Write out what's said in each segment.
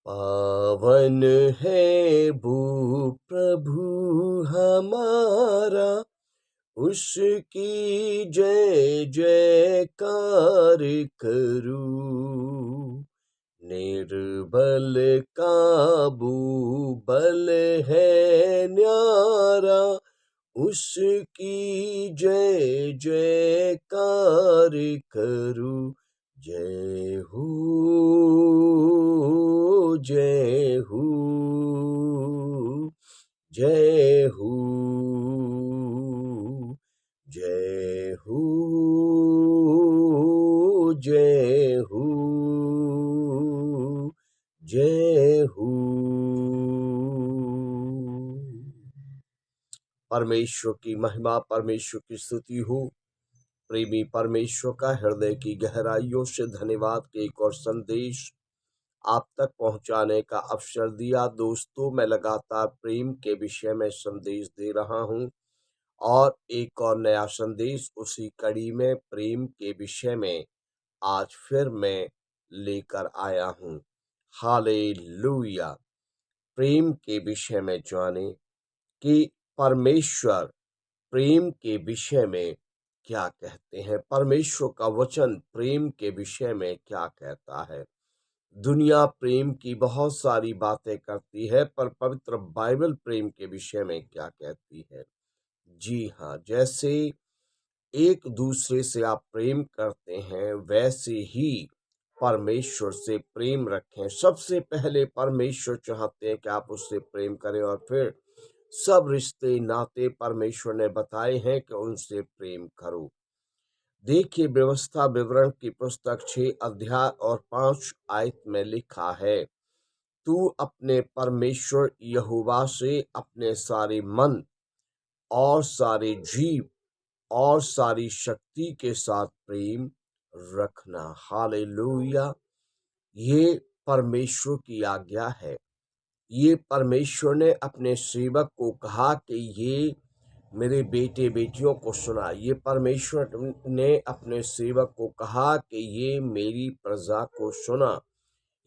पावन है भू प्रभु हमारा, उसकी जय जयकार करूं। निर्बल काबू बल है न्यारा, उसकी जय जयकार करूं। जय हो, जय हो, जय हो, जय हो, जय हो, जय हो। परमेश्वर की महिमा, परमेश्वर की स्तुति हो। प्रेमी परमेश्वर का हृदय की गहराइयों से धन्यवाद कि एक और संदेश आप तक पहुंचाने का अवसर दिया। दोस्तों, मैं लगातार प्रेम के विषय में संदेश दे रहा हूं और एक और नया संदेश उसी कड़ी में प्रेम के विषय में आज फिर मैं लेकर आया हूं। हालेलुया। प्रेम के विषय में जाने कि परमेश्वर प्रेम के विषय में क्या कहते हैं। परमेश्वर का वचन प्रेम के विषय में क्या कहता है। दुनिया प्रेम की बहुत सारी बातें करती है, पर पवित्र बाइबल प्रेम के विषय में क्या कहती है। जी हाँ, जैसे एक दूसरे से आप प्रेम करते हैं, वैसे ही परमेश्वर से प्रेम रखें। सबसे पहले परमेश्वर चाहते हैं कि आप उससे प्रेम करें और फिर सब रिश्ते नाते परमेश्वर ने बताए हैं कि उनसे प्रेम करो। देखिए, व्यवस्था विवरण की पुस्तक 6 अध्याय और 5 आयत में लिखा है, तू अपने परमेश्वर यहोवा से अपने सारे मन और सारे जीव और सारी शक्ति के साथ प्रेम रखना। हालेलुया। ये परमेश्वर की आज्ञा है। ये परमेश्वर ने अपने सेवक को कहा कि ये मेरे बेटे बेटियों को सुना। ये परमेश्वर ने अपने सेवक को कहा कि ये मेरी प्रजा को सुना।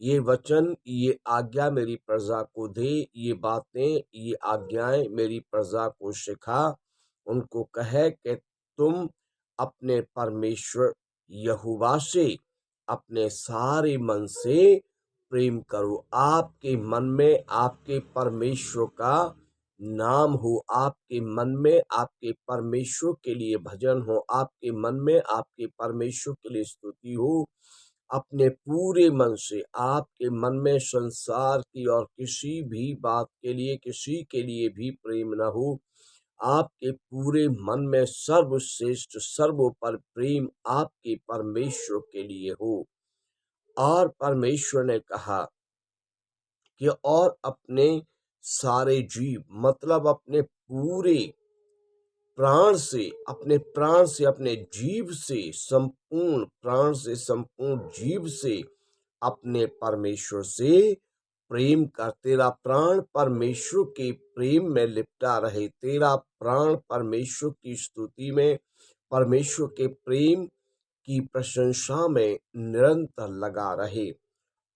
ये वचन, ये आज्ञा मेरी प्रजा को दे। ये बातें, ये आज्ञाएं मेरी प्रजा को सिखा। उनको कहे कि तुम अपने परमेश्वर यहोवा से अपने सारे मन से प्रेम करो। आपके मन में आपके परमेश्वर का नाम हो, आपके मन में आपके परमेश्वर के लिए भजन हो, आपके मन में आपके परमेश्वर के लिए स्तुति हो। अपने पूरे मन से, आपके मन में संसार की और किसी भी बात के लिए, किसी के लिए भी प्रेम न हो। आपके पूरे मन में सर्वश्रेष्ठ सर्वोपरि प्रेम आपके परमेश्वर के लिए हो। और परमेश्वर ने कहा कि और अपने सारे जीव, मतलब अपने पूरे प्राण से, अपने प्राण से, अपने जीव से, संपूर्ण प्राण से, संपूर्ण जीव से अपने परमेश्वर से प्रेम कर। तेरा प्राण परमेश्वर के प्रेम में लिपटा रहे। तेरा प्राण परमेश्वर की स्तुति में, परमेश्वर के प्रेम की प्रशंसा में निरंतर लगा रहे।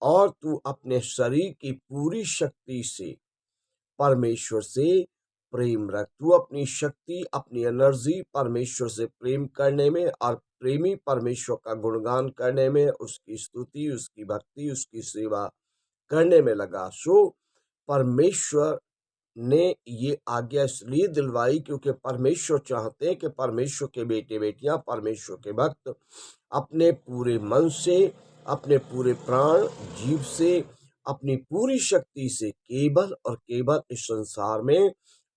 और तू अपने शरीर की पूरी शक्ति से परमेश्वर से प्रेम रख। तू अपनी शक्ति, अपनी एनर्जी परमेश्वर से प्रेम करने में और प्रेमी परमेश्वर का गुणगान करने में, उसकी स्तुति, उसकी भक्ति, उसकी सेवा करने में लगा। सो परमेश्वर ने ये आज्ञा इसलिए दिलवाई क्योंकि परमेश्वर चाहते हैं कि परमेश्वर के बेटे बेटियां, परमेश्वर के भक्त अपने पूरे मन से, अपने पूरे प्राण जीव से, अपनी पूरी शक्ति से केवल और केवल इस संसार में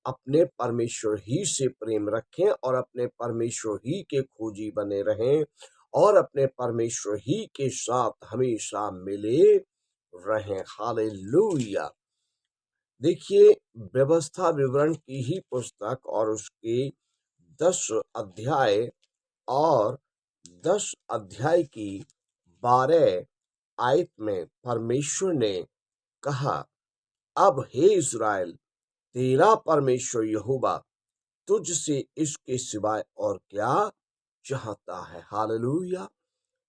अपने परमेश्वर ही से प्रेम रखें और अपने परमेश्वर ही के खोजी बने रहें और अपने परमेश्वर ही के साथ हमेशा मिले रहें। हालेलुया। देखिए, व्यवस्था विवरण की ही पुस्तक और उसके 10 अध्याय और 10 अध्याय की 12 आयत में परमेश्वर ने कहा, अब हे इस्राएल, तेरा परमेश्वर यहोवा तुझसे इसके सिवाय और क्या चाहता है। हालेलुया।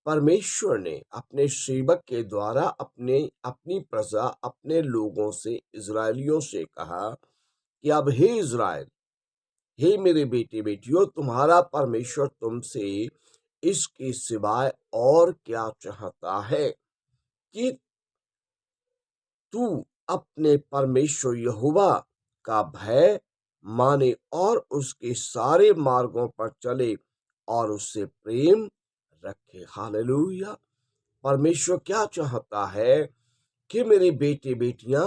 परमेश्वर ने अपने सेवक के द्वारा अपनी प्रजा, अपने लोगों से, इजरायलियों से कहा कि अब हे इजराइल, हे मेरे बेटे बेटियों, तुम्हारा परमेश्वर तुमसे इसके सिवाय और क्या चाहता है कि तू अपने परमेश्वर यहोवा का भय माने और उसके सारे मार्गों पर चले और उससे प्रेम रखे। हालेलुया। परमेश्वर क्या चाहता है कि मेरे बेटे बेटियां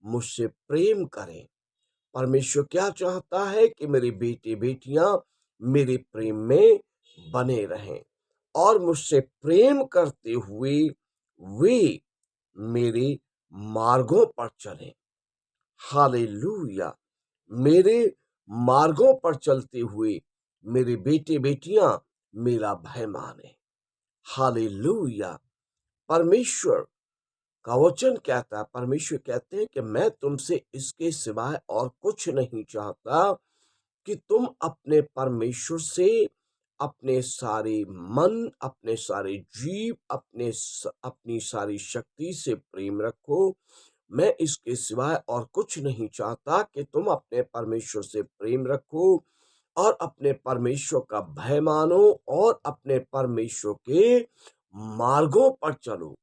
मुझसे प्रेम करें। परमेश्वर क्या चाहता है कि मेरे बेटे बेटियां मेरे प्रेम में बने रहें और मुझसे प्रेम करते हुए वे मेरे मार्गों पर चलें। हालेलुया। मेरे मार्गों पर चलते हुए मेरे बेटे बेटियां मेरा भय माने। हालेलुया। परमेश्वर का वचन कहता है, परमेश्वर कहते हैं कि मैं तुमसे इसके सिवाय और कुछ नहीं चाहता कि तुम अपने परमेश्वर से अपने सारे मन, अपने सारे जीव, अपनी सारी शक्ति से प्रेम रखो। मैं इसके सिवाय और कुछ नहीं चाहता कि तुम अपने परमेश्वर से प्रेम रखो और अपने परमेश्वर का भय मानो और अपने परमेश्वर के मार्गों पर चलो।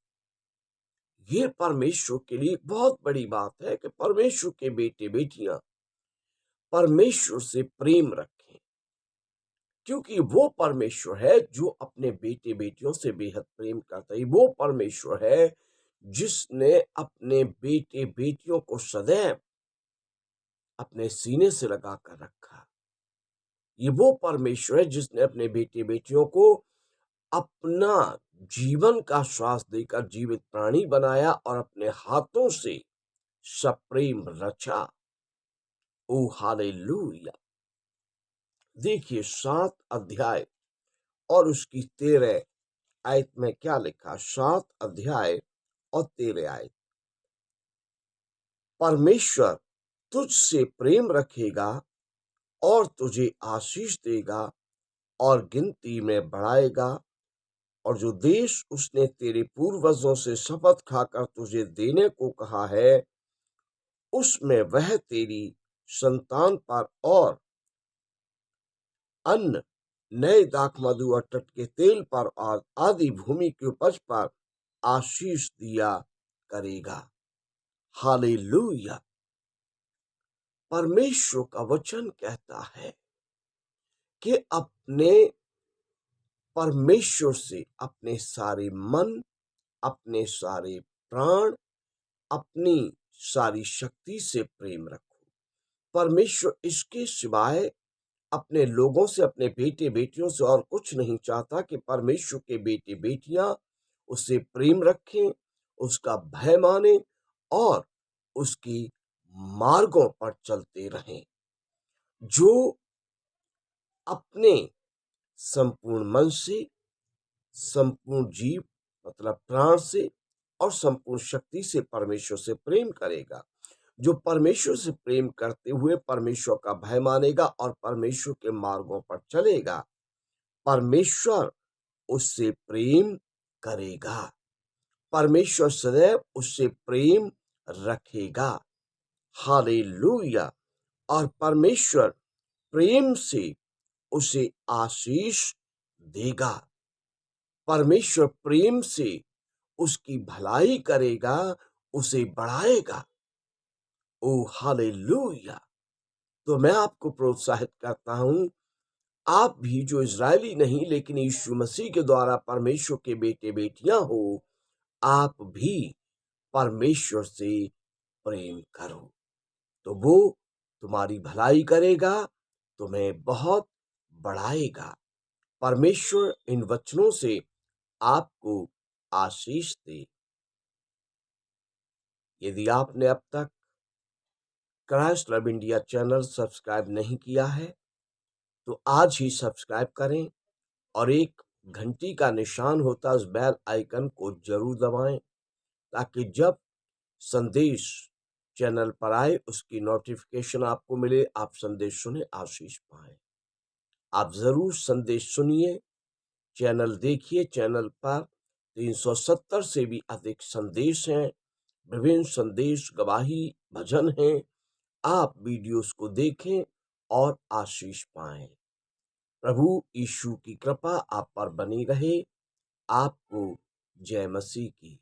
ये परमेश्वर के लिए बहुत बड़ी बात है कि परमेश्वर के बेटे बेटियां परमेश्वर से प्रेम रखें, क्योंकि वो परमेश्वर है जो अपने बेटे बेटियों से बेहद प्रेम करता है। वो परमेश्वर है जिसने अपने बेटे बेटियों को सदैव अपने सीने से लगा कर रखा। ये वो परमेश्वर है जिसने अपने बेटे बेटियों को अपना जीवन का श्वास देकर जीवित प्राणी बनाया और अपने हाथों से सप्रेम रचा। ओ हालेलुया। देखिए 7 अध्याय और उसकी 13 आयत में क्या लिखा। 7 अध्याय और 13 आयत। परमेश्वर तुझसे प्रेम रखेगा और तुझे आशीष देगा और गिनती में बढ़ाएगा, और जो देश उसने तेरे पूर्वजों से शपथ खाकर तुझे देने को कहा है, उसमें वह तेरी संतान पर और अन्न, नए दाखमधु और टटके तेल पर और आदि भूमि की उपज पर आशीष दिया करेगा। हालेलुया। परमेश्वर का वचन कहता है कि अपने परमेश्वर से अपने सारे मन, अपने सारे प्राण, अपनी सारी शक्ति से प्रेम रखो। परमेश्वर इसके सिवाय अपने लोगों से, अपने बेटे बेटियों से और कुछ नहीं चाहता कि परमेश्वर के बेटे बेटियां उससे प्रेम रखें, उसका भय माने और उसकी मार्गों पर चलते रहें। जो अपने संपूर्ण मन से, संपूर्ण जीव मतलब प्राण से और संपूर्ण शक्ति से परमेश्वर से प्रेम करेगा, जो परमेश्वर से प्रेम करते हुए परमेश्वर का भय मानेगा और परमेश्वर के मार्गों पर चलेगा, परमेश्वर उससे प्रेम करेगा। परमेश्वर सदैव उससे प्रेम रखेगा। हालेलुया। और परमेश्वर प्रेम से उसे आशीष देगा। परमेश्वर प्रेम से उसकी भलाई करेगा, उसे बढ़ाएगा। ओ हालेलुया। तो मैं आपको प्रोत्साहित करता हूं, आप भी जो इजरायली नहीं लेकिन यीशु मसीह के द्वारा परमेश्वर के बेटे बेटियां हो, आप भी परमेश्वर से प्रेम करो, तो वो तुम्हारी भलाई करेगा, तुम्हें बहुत बढ़ाएगा। परमेश्वर इन वचनों से आपको आशीष दे। यदि आपने अब तक Christ love India channel subscribe नहीं किया है, तो आज ही सब्सक्राइब करें और एक घंटी का निशान होता है, उस बेल आइकन को जरूर दबाएं, ताकि जब संदेश चैनल पर आए उसकी नोटिफिकेशन आपको मिले, आप संदेश सुने, आशीष पाएं। आप जरूर संदेश सुनिए चैनल देखिए, चैनल पर 370 से भी अधिक संदेश हैं, विभिन्न संदेश, गवाही, भजन हैं। आप वीडियोस को देखें और आशीष पाएं। प्रभु यीशु की कृपा आप पर बनी रहे। आपको जय मसीह की।